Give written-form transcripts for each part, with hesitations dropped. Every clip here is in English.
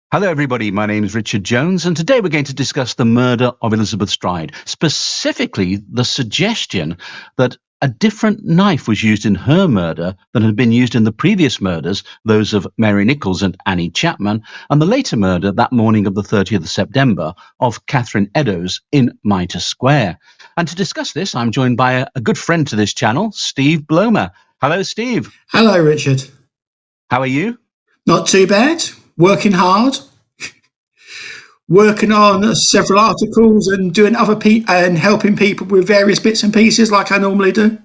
Hello, everybody. My name is Richard Jones, and today we're going to discuss the murder of Elizabeth Stride, specifically the suggestion that a different knife was used in her murder than had been used in the previous murders, those of Mary Nichols and Annie Chapman, and the later murder that morning of the 30th of September of Catherine Eddowes in Mitre Square. And to discuss this, I'm joined by a good friend to this channel, Steve Blomer. Hello, Steve. Hello, Richard. How are you? Not too bad. Working hard. Working on several articles and doing and helping people with various bits and pieces like I normally do.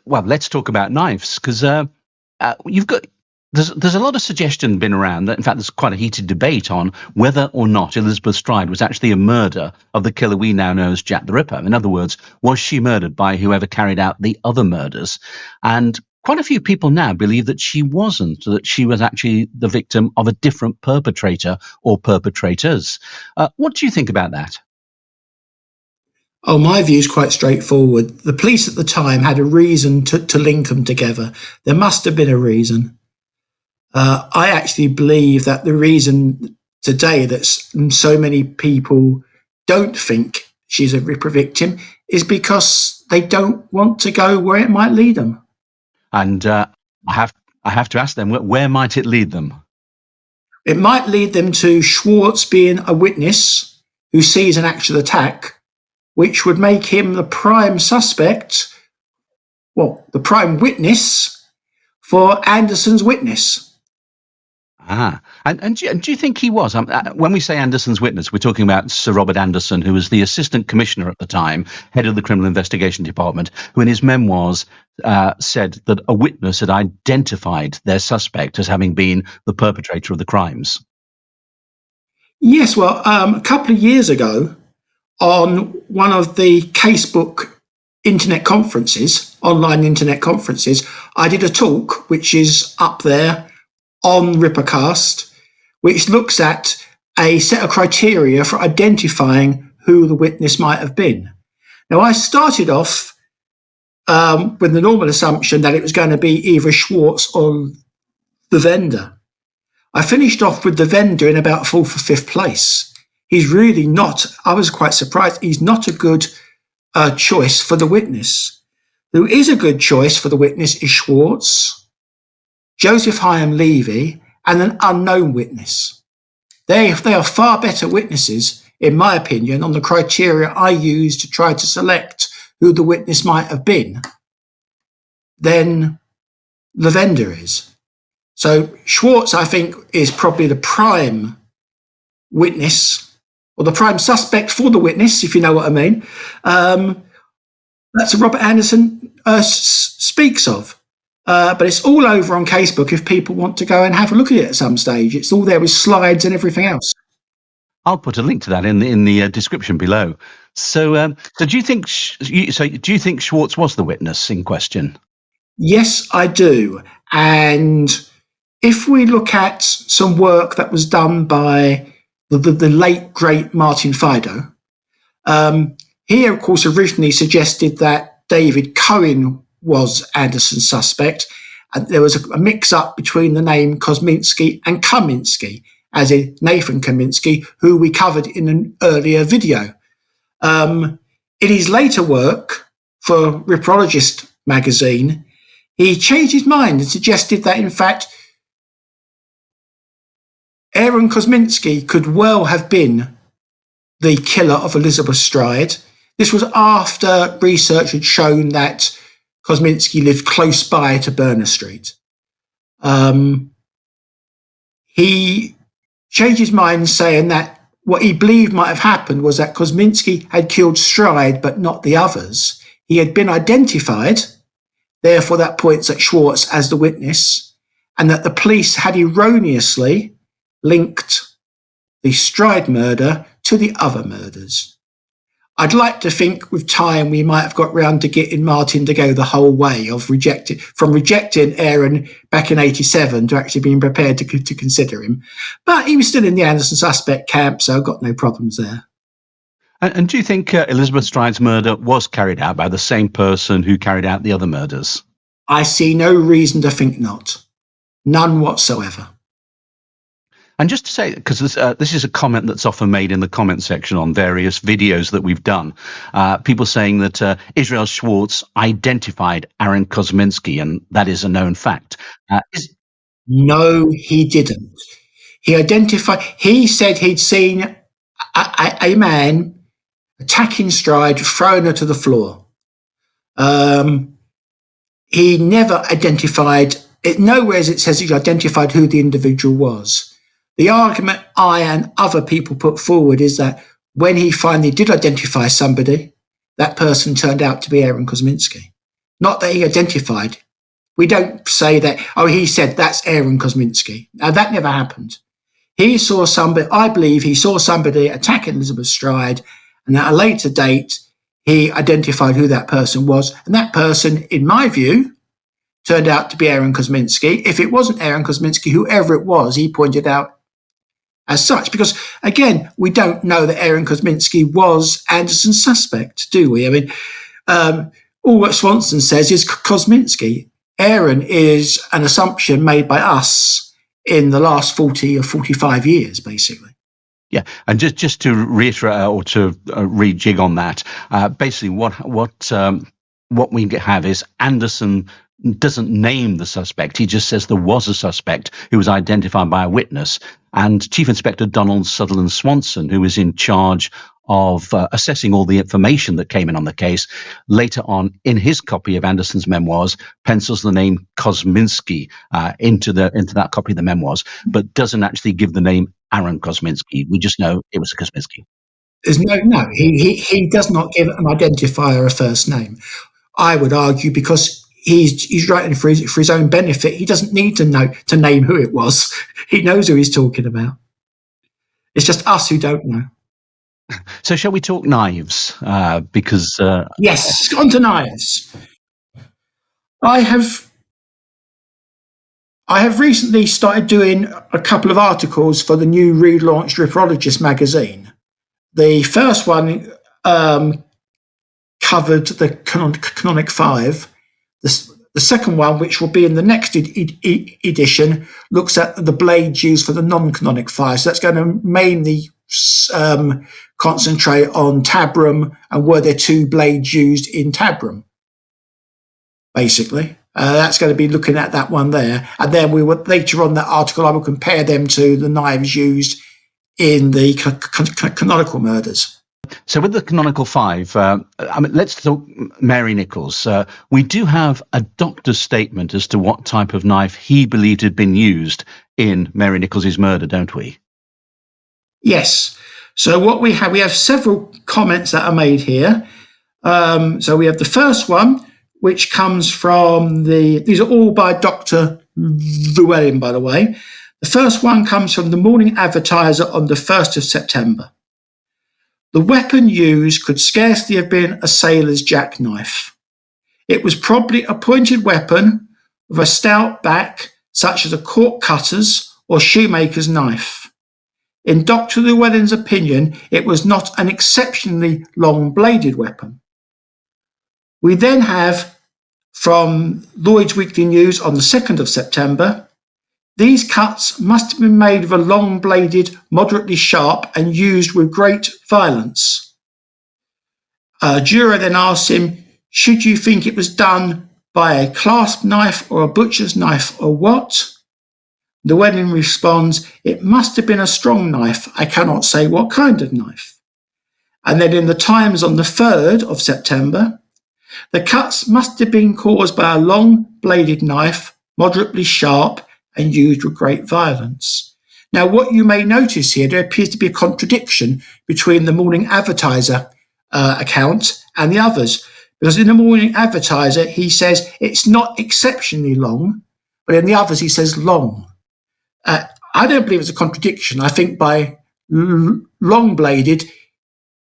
Well, let's talk about knives, because you've got there's a lot of suggestion been around that, in fact, there's quite a heated debate on whether or not Elizabeth Stride was actually a murder of the killer we now know as Jack the Ripper. In other words, was she murdered by whoever carried out the other murders? And quite a few people now believe that she wasn't, that she was actually the victim of a different perpetrator or perpetrators. What do you think about that? Oh, my view is quite straightforward. The police at the time had a reason to link them together. There must have been a reason. I actually believe that the reason today that so many people don't think she's a Ripper victim is because they don't want to go where it might lead them. And I have to ask them, where might it lead them? It might lead them to Schwartz being a witness who sees an actual attack, which would make him the prime suspect, the prime witness for Anderson's witness. And do you think he was? When we say Anderson's witness, we're talking about Sir Robert Anderson, who was the Assistant Commissioner at the time, head of the Criminal Investigation Department, who in his memoirs said that a witness had identified their suspect as having been the perpetrator of the crimes. Yes, well, a couple of years ago, on one of the casebook internet conferences, online internet conferences, I did a talk, which is up there on Rippercast, which looks at a set of criteria for identifying who the witness might have been. Now, I started off with the normal assumption that it was going to be either Schwartz or the vendor. I finished off with the vendor in about fourth or fifth place. He's really not, I was quite surprised, he's not a good choice for the witness. Who is a good choice for the witness is Schwartz, Joseph Hyam Levy, and an unknown witness. They are far better witnesses, in my opinion, on the criteria I use to try to select who the witness might have been than the vendor is. So Schwartz, I think, is probably the prime witness, or the prime suspect for the witness, if you know what I mean. That's what Robert Anderson speaks of. But it's all over on Casebook if people want to go and have a look at it at some stage. It's all there with slides and everything else. I'll put a link to that in the description below. So do you think Schwartz was the witness in question? Yes, I do. And if we look at some work that was done by the late, great Martin Fido, he, of course, originally suggested that David Cohen was Anderson's suspect, and there was a mix-up between the name Kosminski and Kaminsky, as in Nathan Kaminsky, who we covered in an earlier video. In his later work for Ripperologist magazine, he changed his mind and suggested that, in fact, Aaron Kosminski could well have been the killer of Elizabeth Stride. This was after research had shown that Kosminski lived close by to Berner Street. He changed his mind, saying that what he believed might have happened was that Kosminski had killed Stride, but not the others. He had been identified, therefore that points at Schwartz as the witness, and that the police had erroneously linked the Stride murder to the other murders. I'd like to think with time we might have got round to getting Martin to go the whole way of rejecting Aaron back in 87 to actually being prepared to consider him. But he was still in the Anderson suspect camp, so I've got no problems there. And do you think Elizabeth Stride's murder was carried out by the same person who carried out the other murders? I see no reason to think not. None whatsoever. And just to say, because this is a comment that's often made in the comment section on various videos that we've done, people saying that Israel Schwartz identified Aaron Kosminski, and that is a known fact. No, he didn't. He said he'd seen a man attacking Stride, throwing her to the floor. He never identified it. Nowhere it says he identified who the individual was. The argument I and other people put forward is that when he finally did identify somebody, that person turned out to be Aaron Kosminski. Not that he identified. We don't say that, oh, he said that's Aaron Kosminski. Now, that never happened. He saw somebody, I believe he saw somebody attacking Elizabeth Stride, and at a later date, he identified who that person was. And that person, in my view, turned out to be Aaron Kosminski. If it wasn't Aaron Kosminski, whoever it was, he pointed out as such. Because, again, we don't know that Aaron Kosminski was Anderson's suspect, do we? I mean, all that Swanson says is Kosminski. Aaron is an assumption made by us in the last 40 or 45 years, basically. Yeah, and just to reiterate or to rejig on that, basically what we have is Anderson doesn't name the suspect. He just says there was a suspect who was identified by a witness. And Chief Inspector Donald Sutherland Swanson, who was in charge of assessing all the information that came in on the case, later on in his copy of Anderson's memoirs, pencils the name Kosminski into that copy of the memoirs, but doesn't actually give the name Aaron Kosminski. We just know it was a Kosminski. There's no. He does not give an identifier a first name. I would argue because he's writing for his own benefit. He doesn't need to name who it was. He knows who he's talking about. It's just us who don't know. So shall we talk knives? Because yes, on to knives. I have recently started doing a couple of articles for the new relaunched Ripperologist magazine. The first one covered the canonic 5. The second one, which will be in the next edition, looks at the blades used for the non-canonic 5. So that's going to mainly concentrate on tabrum and were there 2 blades used in tabrum, basically. That's going to be looking at that one there. And then we will later on that article, I will compare them to the knives used in the canonical murders. So with the canonical 5, let's talk Mary Nichols. We do have a doctor's statement as to what type of knife he believed had been used in Mary Nichols' murder, don't we? Yes. So what we have several comments that are made here. So we have the first one, which comes from these are all by Dr. Llewellyn, by the way. The first one comes from the Morning Advertiser on the 1st of September. The weapon used could scarcely have been a sailor's jackknife. It was probably a pointed weapon with a stout back, such as a cork cutter's or shoemaker's knife. In Dr. Llewellyn's opinion, it was not an exceptionally long-bladed weapon. We then have, from Lloyd's Weekly News on the 2nd of September, these cuts must have been made of a long-bladed, moderately sharp, and used with great violence. A juror then asked him, should you think it was done by a clasp knife or a butcher's knife or what? Llewellyn responds, it must have been a strong knife. I cannot say what kind of knife. And then in the Times on the 3rd of September, the cuts must have been caused by a long-bladed knife, moderately sharp, and used with great violence. Now, what you may notice here, there appears to be a contradiction between the Morning Advertiser account and the others. Because in the Morning Advertiser, he says it's not exceptionally long, but in the others, he says long. I don't believe it's a contradiction. I think by long-bladed,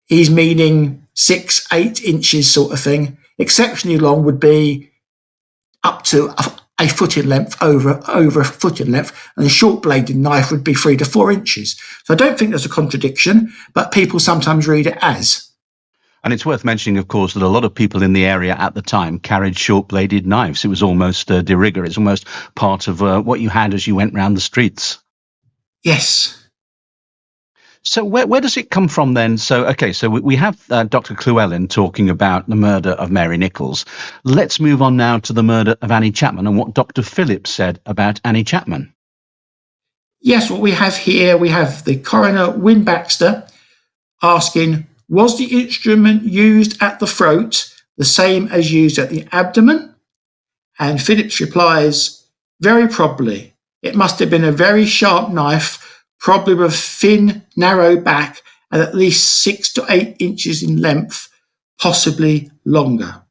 he's meaning 6-8 inches sort of thing. Exceptionally long would be up to a foot in length, over a foot in length, and a short-bladed knife would be 3 to 4 inches. So I don't think there's a contradiction, but people sometimes read it as. And it's worth mentioning, of course, that a lot of people in the area at the time carried short-bladed knives. It was almost de rigueur. It's almost part of what you had as you went round the streets. Yes. So where does it come from then? So, okay, so we have Dr. Llewellyn talking about the murder of Mary Nichols. Let's move on now to the murder of Annie Chapman and what Dr. Phillips said about Annie Chapman. Yes, what we have here, we have the coroner, Win Baxter, asking, was the instrument used at the throat the same as used at the abdomen? And Phillips replies, very probably. It must have been a very sharp knife, probably with a thin, narrow back and at least 6 to 8 inches in length, possibly longer.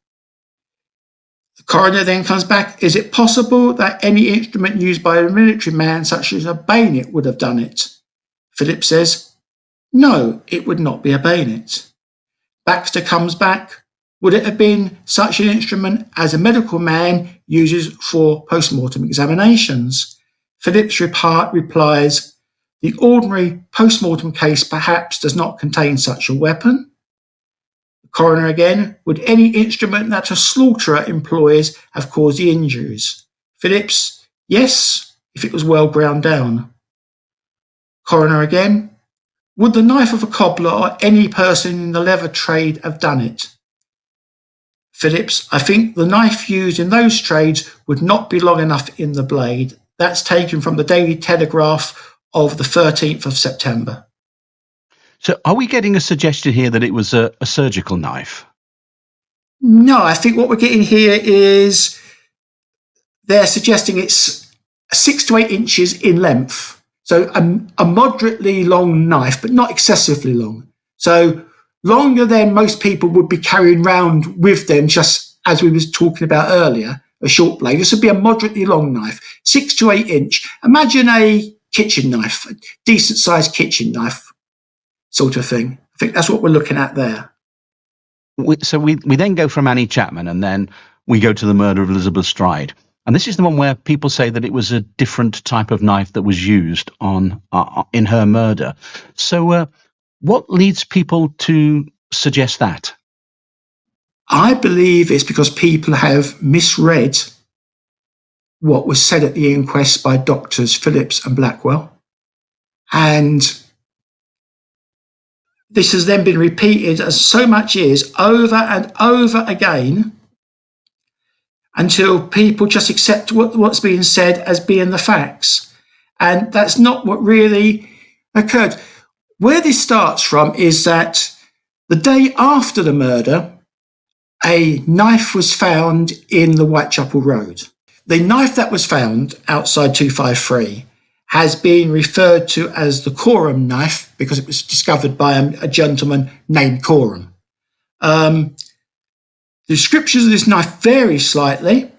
The coroner then comes back, is it possible that any instrument used by a military man, such as a bayonet, would have done it? Phillips says, no, it would not be a bayonet. Baxter comes back, would it have been such an instrument as a medical man uses for post-mortem examinations? Phillips replies, the ordinary post-mortem case perhaps does not contain such a weapon. The coroner again, would any instrument that a slaughterer employs have caused the injuries? Phillips, yes, if it was well ground down. Coroner again, would the knife of a cobbler or any person in the leather trade have done it? Phillips, I think the knife used in those trades would not be long enough in the blade. That's taken from the Daily Telegraph of the 13th of September. So are we getting a suggestion here that it was a surgical knife? No, I think what we're getting here is they're suggesting it's 6 to 8 inches in length. So a moderately long knife, but not excessively long. So longer than most people would be carrying around with them, just as we was talking about earlier, a short blade. This would be a moderately long knife, 6 to 8 inch. Imagine a kitchen knife, a decent sized kitchen knife sort of thing. I think that's what we're looking at there. So we then go from Annie Chapman and then we go to the murder of Elizabeth Stride. And this is the one where people say that it was a different type of knife that was used in her murder. So what leads people to suggest that? I believe it's because people have misread what was said at the inquest by doctors Phillips and Blackwell. And this has then been repeated as so much is over and over again until people just accept what's being said as being the facts. And that's not what really occurred. Where this starts from is that the day after the murder, a knife was found in the Whitechapel Road. The knife that was found outside 253 has been referred to as the Coram knife because it was discovered by a gentleman named Coram. The descriptions of this knife vary slightly,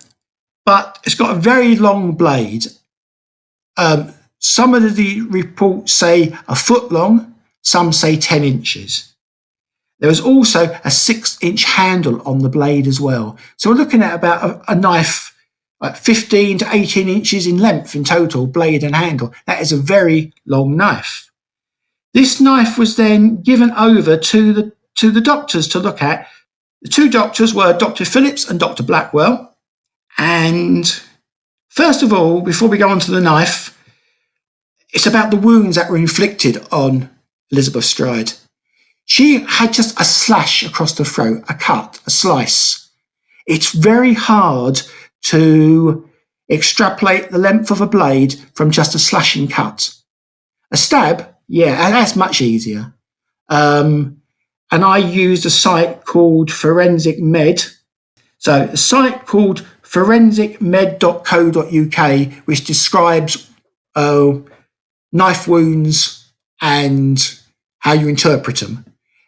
but it's got a very long blade. Some of the reports say a foot long, some say 10 inches. There is also a 6-inch handle on the blade as well. So we're looking at about a knife 15 to 18 inches in length in total, blade and handle. That is a very long knife. This knife was then given over to the doctors to look at. The two doctors were Dr. Phillips and Dr. Blackwell. And first of all, before we go on to the knife, it's about the wounds that were inflicted on Elizabeth Stride. She had just a slash across the throat, a cut, a slice. It's very hard to extrapolate the length of a blade from just a slashing cut. A stab, yeah, that's much easier. And I used a site called Forensic Med. So a site called forensicmed.co.uk, which describes knife wounds and how you interpret them.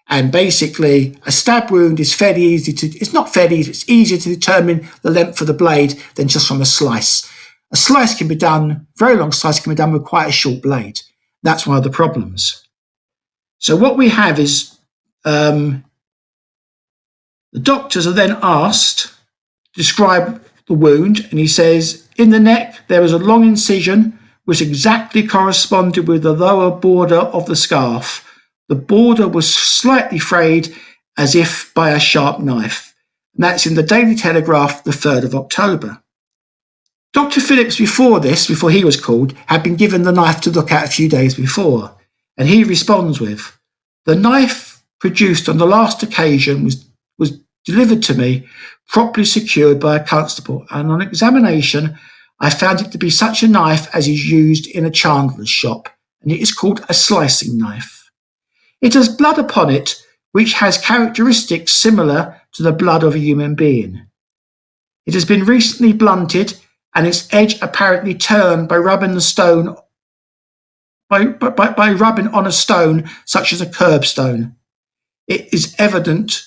And basically, a stab wound is fairly easy it's not fairly easy, it's easier to determine the length of the blade than just from a slice. A slice can be done, very long slice can be done with quite a short blade. That's one of the problems. So what we have is the doctors are then asked to describe the wound, and he says, in the neck, there was a long incision which exactly corresponded with the lower border of the scarf. The border was slightly frayed as if by a sharp knife. And that's in the Daily Telegraph, the 3rd of October. Dr. Phillips, before he was called, had been given the knife to look at a few days before, and he responds with, "The knife produced on the last occasion was delivered to me, properly secured by a constable, and on examination I found it to be such a knife as is used in a chandler's shop, and it is called a slicing knife. It has blood upon it, which has characteristics similar to the blood of a human being. It has been recently blunted, and its edge apparently turned by rubbing the stone by rubbing on a stone such as a curbstone. It is evident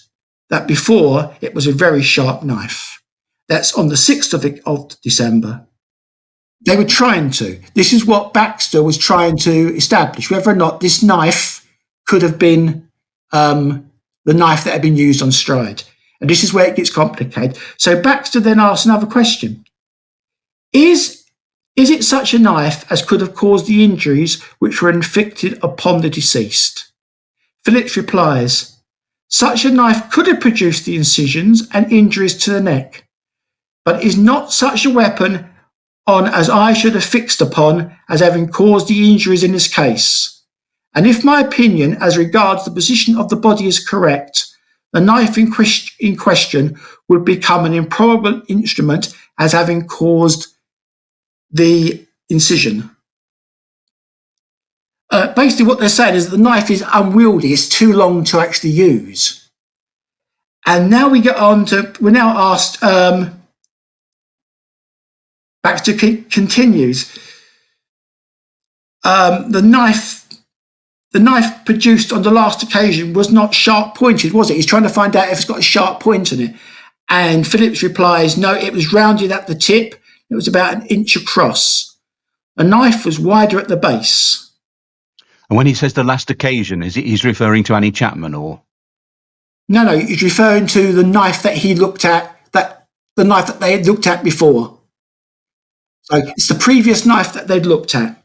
that before it was a very sharp knife." That's on the 6th of December. They were trying to. This is what Baxter was trying to establish, whether or not this knife could have been the knife that had been used on Stride. And this is where it gets complicated. So Baxter then asks another question. Is it such a knife as could have caused the injuries which were inflicted upon the deceased? Phillips replies, "Such a knife could have produced the incisions and injuries to the neck, but is not such a weapon on as I should have fixed upon as having caused the injuries in this case. And if my opinion as regards the position of the body is correct, the knife in question would become an improbable instrument as having caused the incision." Basically what they're saying is that the knife is unwieldy, it's too long to actually use. And now we're now asked, Baxter continues, the knife produced on the last occasion was not sharp pointed, was it? He's trying to find out if it's got a sharp point in it. And Phillips replies, "No, it was rounded at the tip. It was about an inch across. The knife was wider at the base." And when he says the last occasion, he's referring to Annie Chapman, or? No, he's referring to the knife that he looked at, the knife that they had looked at before. So it's the previous knife that they'd looked at.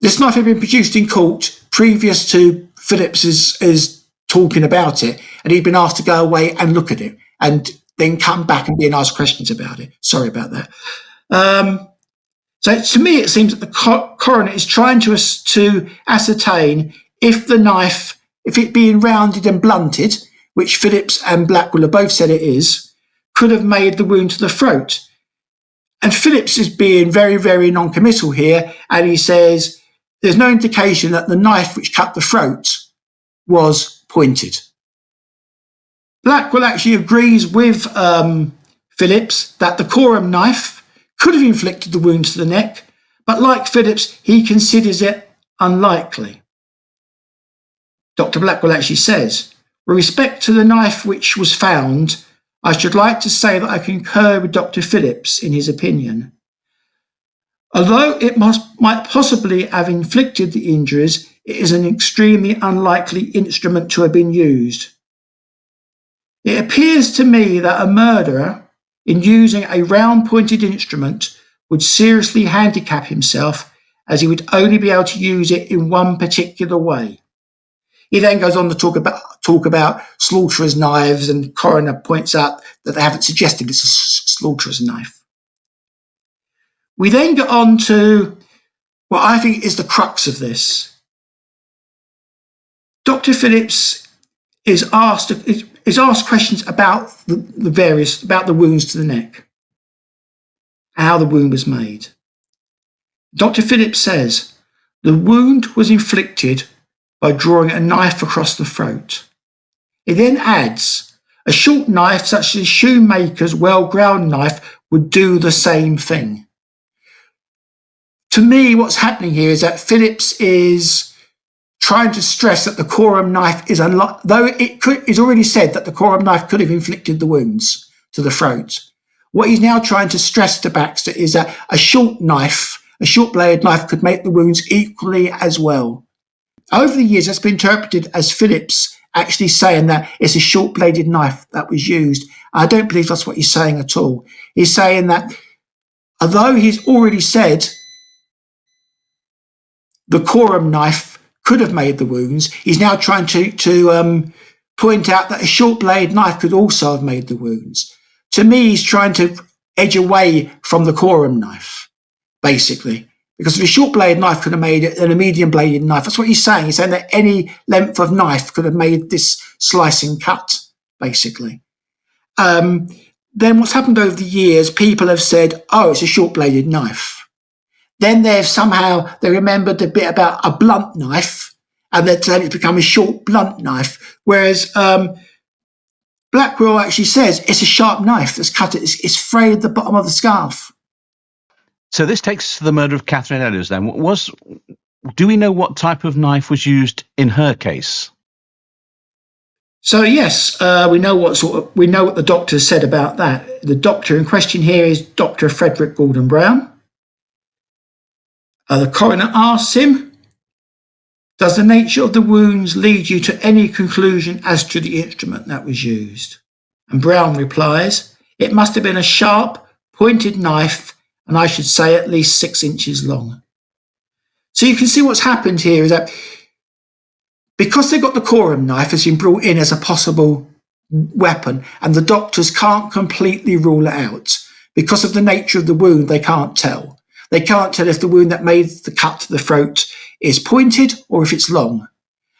This knife had been produced in court previous to Phillips's talking about it, and he'd been asked to go away and look at it, and then come back and being asked questions about it. Sorry about that. So to me, it seems that the coroner is trying to ascertain if the knife, if it being rounded and blunted, which Phillips and Blackwell have both said it is, could have made the wound to the throat. And Phillips is being very, very non-committal here, and he says there's no indication that the knife which cut the throat was pointed. Blackwell actually agrees with Phillips that the Coram knife could have inflicted the wound to the neck, but like Phillips, he considers it unlikely. Dr. Blackwell actually says, "With respect to the knife which was found, I should like to say that I concur with Dr. Phillips in his opinion. Although it might possibly have inflicted the injuries, it is an extremely unlikely instrument to have been used. It appears to me that a murderer, in using a round-pointed instrument, would seriously handicap himself, as he would only be able to use it in one particular way." He then goes on to talk about slaughterer's knives, and coroner points out that they haven't suggested it's a slaughterer's knife. We then get on to what I think is the crux of this. Dr. Phillips is asked questions about about the wounds to the neck, how the wound was made. Dr. Phillips says the wound was inflicted by drawing a knife across the throat. He then adds, a short knife such as a shoemaker's well-ground knife would do the same thing. To me, what's happening here is that Phillips is trying to stress that the Coram knife is though it's already said that the Coram knife could have inflicted the wounds to the throat. What he's now trying to stress to Baxter is that a short-bladed knife could make the wounds equally as well. Over the years, that's been interpreted as Phillips actually saying that it's a short-bladed knife that was used. I don't believe that's what he's saying at all. He's saying that although he's already said the Coram knife could have made the wounds, he's now trying to point out that a short-bladed knife could also have made the wounds. To me, he's trying to edge away from the Coram knife, basically. Because if a short bladed knife could have made it, and a medium bladed knife, that's what he's saying. He's saying that any length of knife could have made this slicing cut, basically. Then what's happened over the years, people have said, oh, it's a short bladed knife. Then they remembered a bit about a blunt knife, and then it's become a short blunt knife. Whereas Blackwell actually says it's a sharp knife that's cut it. It's frayed the bottom of the scarf. So this takes to the murder of Catherine Eddowes then. Do we know what type of knife was used in her case? So yes, we know what the doctor said about that. The doctor in question here is Dr. Frederick Gordon Brown. The coroner asks him, does the nature of the wounds lead you to any conclusion as to the instrument that was used? And Brown replies, it must have been a sharp, pointed knife, and I should say at least 6 inches long. So you can see what's happened here is that because they've got the Coram knife has been brought in as a possible weapon, and the doctors can't completely rule it out. Because of the nature of the wound, they can't tell. They can't tell if the wound that made the cut to the throat is pointed or if it's long.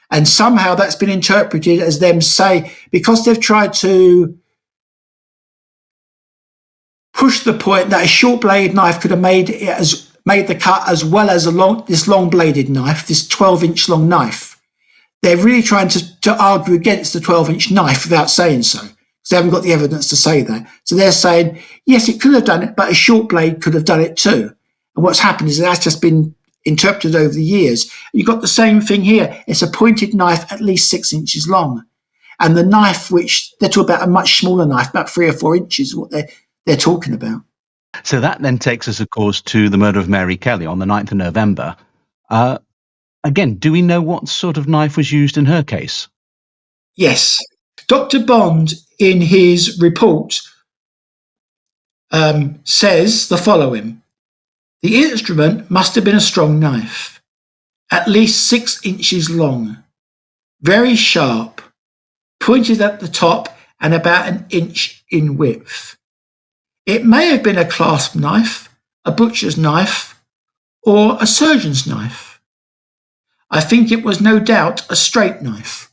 And somehow that's been interpreted as them say, because they've tried to push the point that a short bladed knife could have made the cut as well as this long bladed knife, this 12-inch long knife. They're really trying to argue against the 12-inch knife without saying so, because they haven't got the evidence to say that. So they're saying, yes, it could have done it, but a short blade could have done it too. And what's happened is that's just been interpreted over the years. You've got the same thing here. It's a pointed knife at least 6 inches long. And the knife, which they're talking about a much smaller knife, about 3 or 4 inches, what they're talking about. So that then takes us, of course, to the murder of Mary Kelly on the 9th of November. Again, do we know what sort of knife was used in her case? Yes. Dr. Bond, in his report, says the following. The instrument must have been a strong knife, at least 6 inches long, very sharp, pointed at the top and about an inch in width. It may have been a clasp knife, a butcher's knife, or a surgeon's knife. I think it was no doubt a straight knife.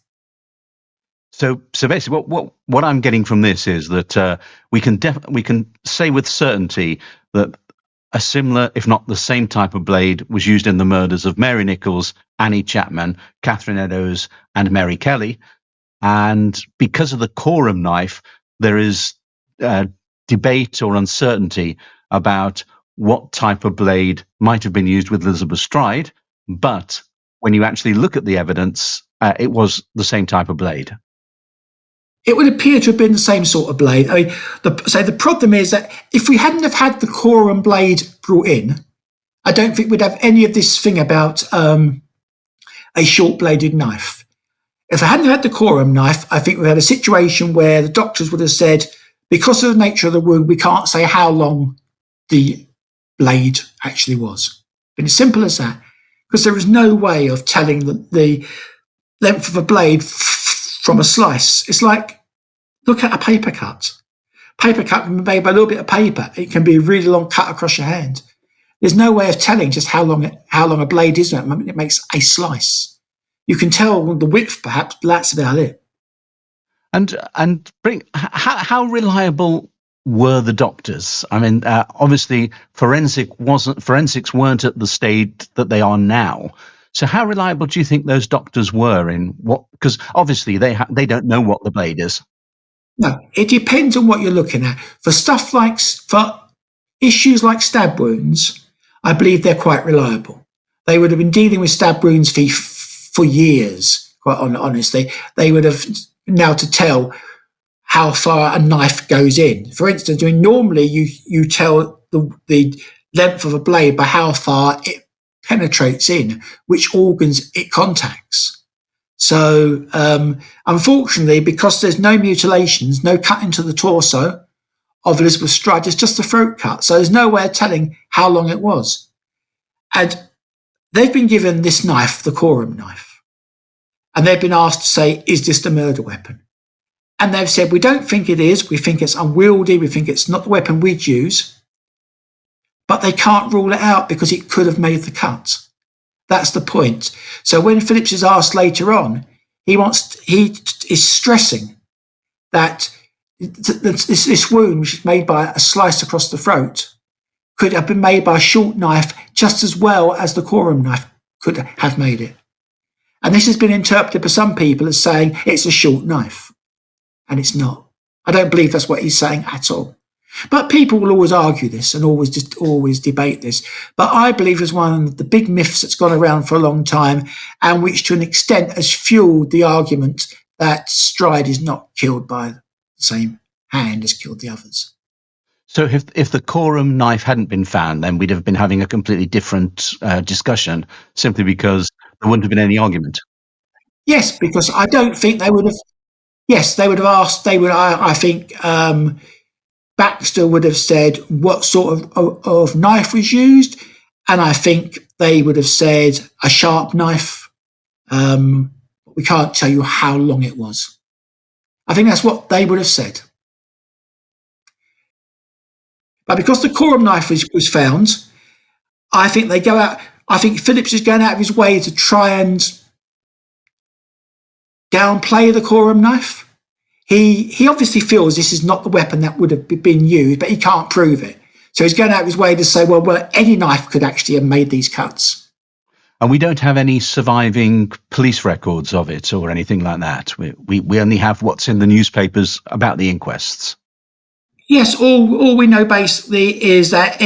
So basically, what I'm getting from this is that we can say with certainty that a similar, if not the same type of blade was used in the murders of Mary Nichols, Annie Chapman, Catherine Eddowes, and Mary Kelly. And because of the Coram knife, there is debate or uncertainty about what type of blade might have been used with Elizabeth Stride. But when you actually look at the evidence, it was the same type of blade. It would appear to have been the same sort of blade. I mean, the problem is that if we hadn't have had the Coram blade brought in, I don't think we'd have any of this thing about a short-bladed knife. If I hadn't had the Coram knife, I think we had a situation where the doctors would have said, because of the nature of the wound, we can't say how long the blade actually was. Been as simple as that, because there is no way of telling the length of a blade from a slice. It's like, look at a paper cut. Paper cut can be made by a little bit of paper. It can be a really long cut across your hand. There's no way of telling just how long a blade is at the moment it makes a slice. You can tell the width, perhaps, but that's about it. And how reliable were the doctors? I mean, obviously, forensics weren't at the stage that they are now. So how reliable do you think those doctors were in what? Because obviously they don't know what the blade is. No, it depends on what you're looking at. For issues like stab wounds, I believe they're quite reliable. They would have been dealing with stab wounds for years, quite honestly. They would have now to tell how far a knife goes in. For instance, I mean, normally you tell the length of a blade by how far it penetrates in, which organs it contacts. So, unfortunately, because there's no mutilations, no cut into the torso of Elizabeth Stride, it's just a throat cut. So there's no way of telling how long it was. And they've been given this knife, the Coram knife, and they've been asked to say, is this the murder weapon? And they've said, we don't think it is. We think it's unwieldy. We think it's not the weapon we'd use. But they can't rule it out because it could have made the cut. That's the point. So when Phillips is asked later on, he is stressing that this wound, which is made by a slice across the throat, could have been made by a short knife just as well as the Coram knife could have made it. And this has been interpreted by some people as saying it's a short knife. And it's not. I don't believe that's what he's saying at all. But people will always argue this and always debate this. But I believe it's one of the big myths that's gone around for a long time and which to an extent has fueled the argument that Stride is not killed by the same hand as killed the others. So if the Coram knife hadn't been found, then we'd have been having a completely different discussion, simply because there wouldn't have been any argument. Yes, because I don't think they would have. Yes, they would have asked. They would. I think Baxter would have said what sort of knife was used, and I think they would have said a sharp knife. We can't tell you how long it was. I think that's what they would have said. But because the Coram knife was found, I think they go out. I think Phillips is going out of his way to try and downplay the Coram knife. He obviously feels this is not the weapon that would have been used, but he can't prove it. So he's going out of his way to say, well, any knife could actually have made these cuts. And we don't have any surviving police records of it or anything like that. We only have what's in the newspapers about the inquests. Yes, all we know basically is that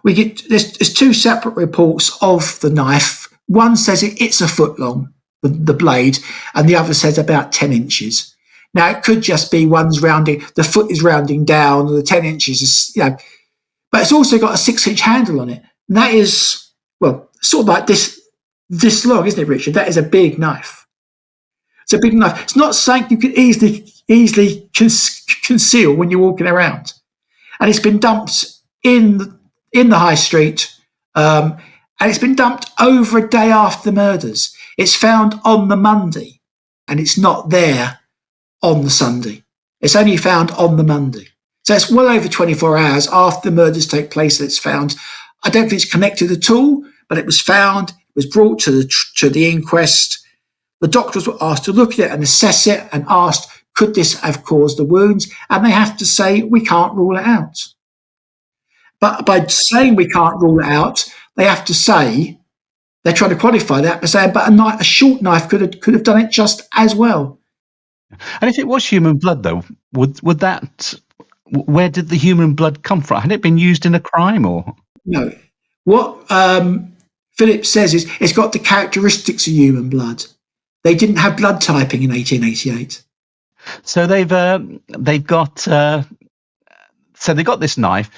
we get there's two separate reports of the knife. One says it's a foot long, the blade, and the other says about 10 inches. Now, it could just be one's rounding, the foot is rounding down, or the 10 inches is, but it's also got a 6-inch handle on it. And that is, well, sort of like this long, isn't it, Richard? That is a big knife. It's a big knife. It's not something you can easily conceal when you're walking around. And it's been dumped in the high street, and it's been dumped over a day after the murders. It's found on the Monday, and it's not there on the Sunday. It's only found on the Monday. So it's well over 24 hours after the murders take place that it's found. I don't think it's connected at all, but it was found, it was brought to the inquest. The doctors were asked to look at it and assess it and asked, could this have caused the wounds? And they have to say, we can't rule it out. But by saying we can't rule it out, they have to say, they're trying to qualify that by saying, but a short knife could have done it just as well. And if it was human blood, though, would that? Where did the human blood come from? Had it been used in a crime, or no? What Phillips says is it's got the characteristics of human blood. They didn't have blood typing in 1888. So they've got this knife,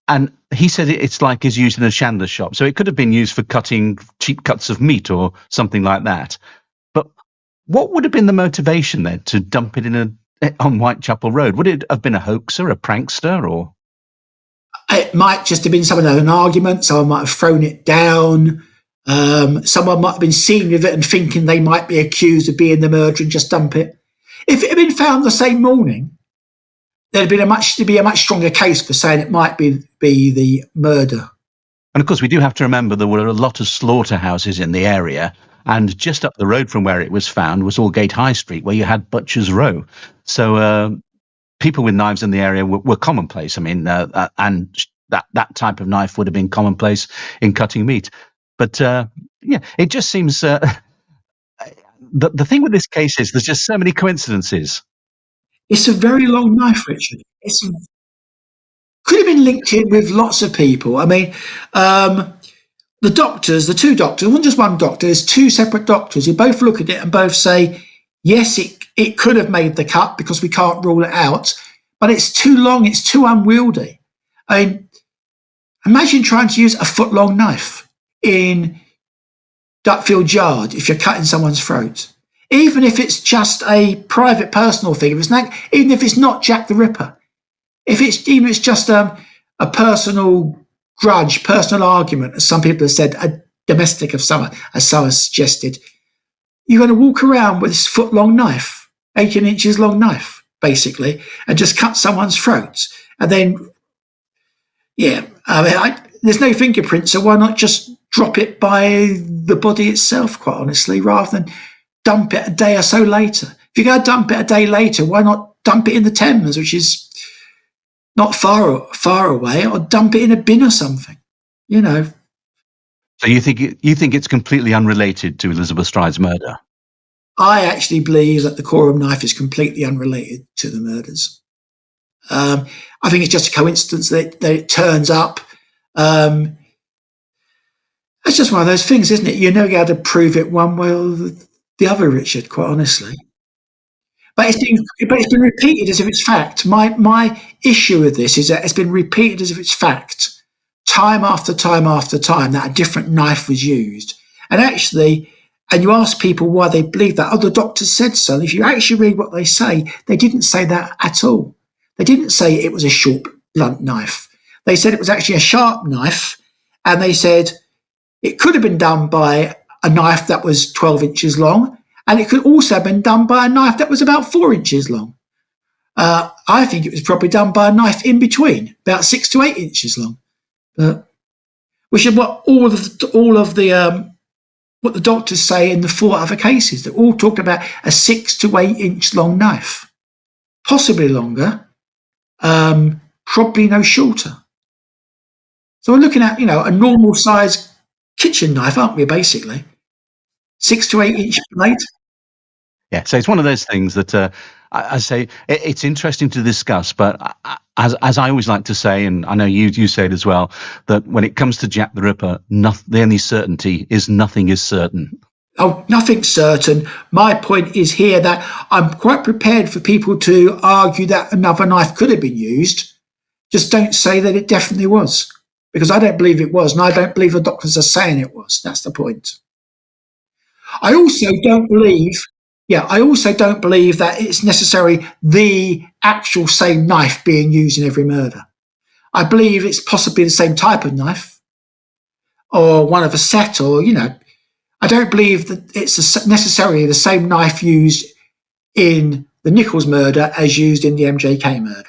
and he said it's like is used in a chandler shop. So it could have been used for cutting cheap cuts of meat or something like that. But what would have been the motivation then to dump it on Whitechapel Road? Would it have been a hoaxer, a prankster, or? It might just have been someone had an argument. Someone might have thrown it down. Someone might have been seen with it and thinking they might be accused of being the murderer and just dump it. If it had been found the same morning, there'd be a much stronger case for saying it might be the murder. And of course, we do have to remember there were a lot of slaughterhouses in the area. And just up the road from where it was found was Aldgate High Street, where you had Butcher's Row. So people with knives in the area were commonplace. I mean, and that type of knife would have been commonplace in cutting meat. But it just seems the thing with this case is there's just so many coincidences. It's a very long knife, Richard. Could have been linked in with lots of people. I mean, the two doctors, wasn't just one doctor, there's two separate doctors who both look at it and both say, yes, it could have made the cut because we can't rule it out, but it's too long, it's too unwieldy. I mean, imagine trying to use a foot-long knife in Dutfield Yard if you're cutting someone's throat. Even if it's just a private personal thing, even if it's not Jack the Ripper, even if it's just a personal grudge, personal argument, as some people have said, a domestic of summer, as some have suggested, you're going to walk around with this foot-long knife, 18 inches long knife. basically, and just cut someone's throat. And then, yeah, there's no fingerprint, so why not just drop it by the body itself, quite honestly, rather than dump it a day or so later? If you're going to dump it a day later, why not dump it in the Thames, which is not far away, or dump it in a bin or something, you know? So you think it's completely unrelated to Elizabeth Stride's murder? I actually believe that the Coram knife is completely unrelated to the murders. I think it's just a coincidence that it turns up. It's just one of those things, isn't it? You're never going to prove it one way or the other, Richard, quite honestly. But it's been repeated as if it's fact. My issue with this is that it's been repeated as if it's fact, time after time after time, that a different knife was used. And actually, and you ask people why they believe that. Oh, the doctor said so. And if you actually read what they say, they didn't say that at all. They didn't say it was a short, blunt knife. They said it was actually a sharp knife, and they said it could have been done by a knife that was 12 inches long, and it could also have been done by a knife that was about 4 inches long. I think it was probably done by a knife in between, about 6 to 8 inches long. Which is what all of the what the doctors say in the 4 other cases. They're all talking about a 6 to 8 inch long knife, possibly longer, probably no shorter. So we're looking at, a normal size kitchen knife, aren't we, basically? 6 to 8 inch blade. Yeah, so it's one of those things that I say it's interesting to discuss, but as I always like to say, and I know you say it as well, that when it comes to Jack the Ripper, the only certainty is nothing is certain. Oh, nothing's certain. My point is here that I'm quite prepared for people to argue that another knife could have been used. Just don't say that it definitely was, because I don't believe it was, and I don't believe the doctors are saying it was. That's the point. I also don't believe, I also don't believe that it's necessarily the actual same knife being used in every murder. I believe it's possibly the same type of knife, or one of a set, or I don't believe that it's necessarily the same knife used in the Nichols murder as used in the MJK murder.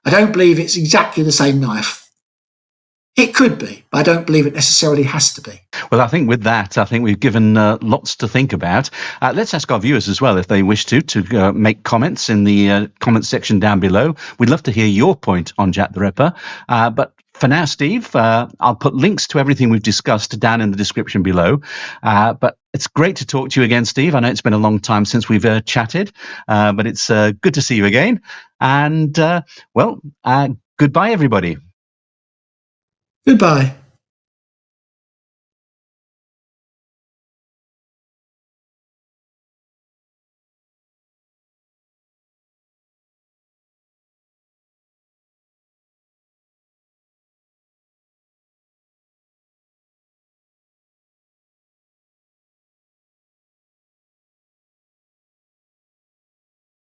I don't believe it's exactly the same knife. It could be, but I don't believe it necessarily has to be. Well, I think with that, I think we've given lots to think about. Let's ask our viewers as well, if they wish to make comments in the comment section down below. We'd love to hear your point on Jack the Ripper. But for now, Steve, I'll put links to everything we've discussed down in the description below. But it's great to talk to you again, Steve. I know it's been a long time since we've chatted, but it's good to see you again. And, goodbye, everybody. Goodbye.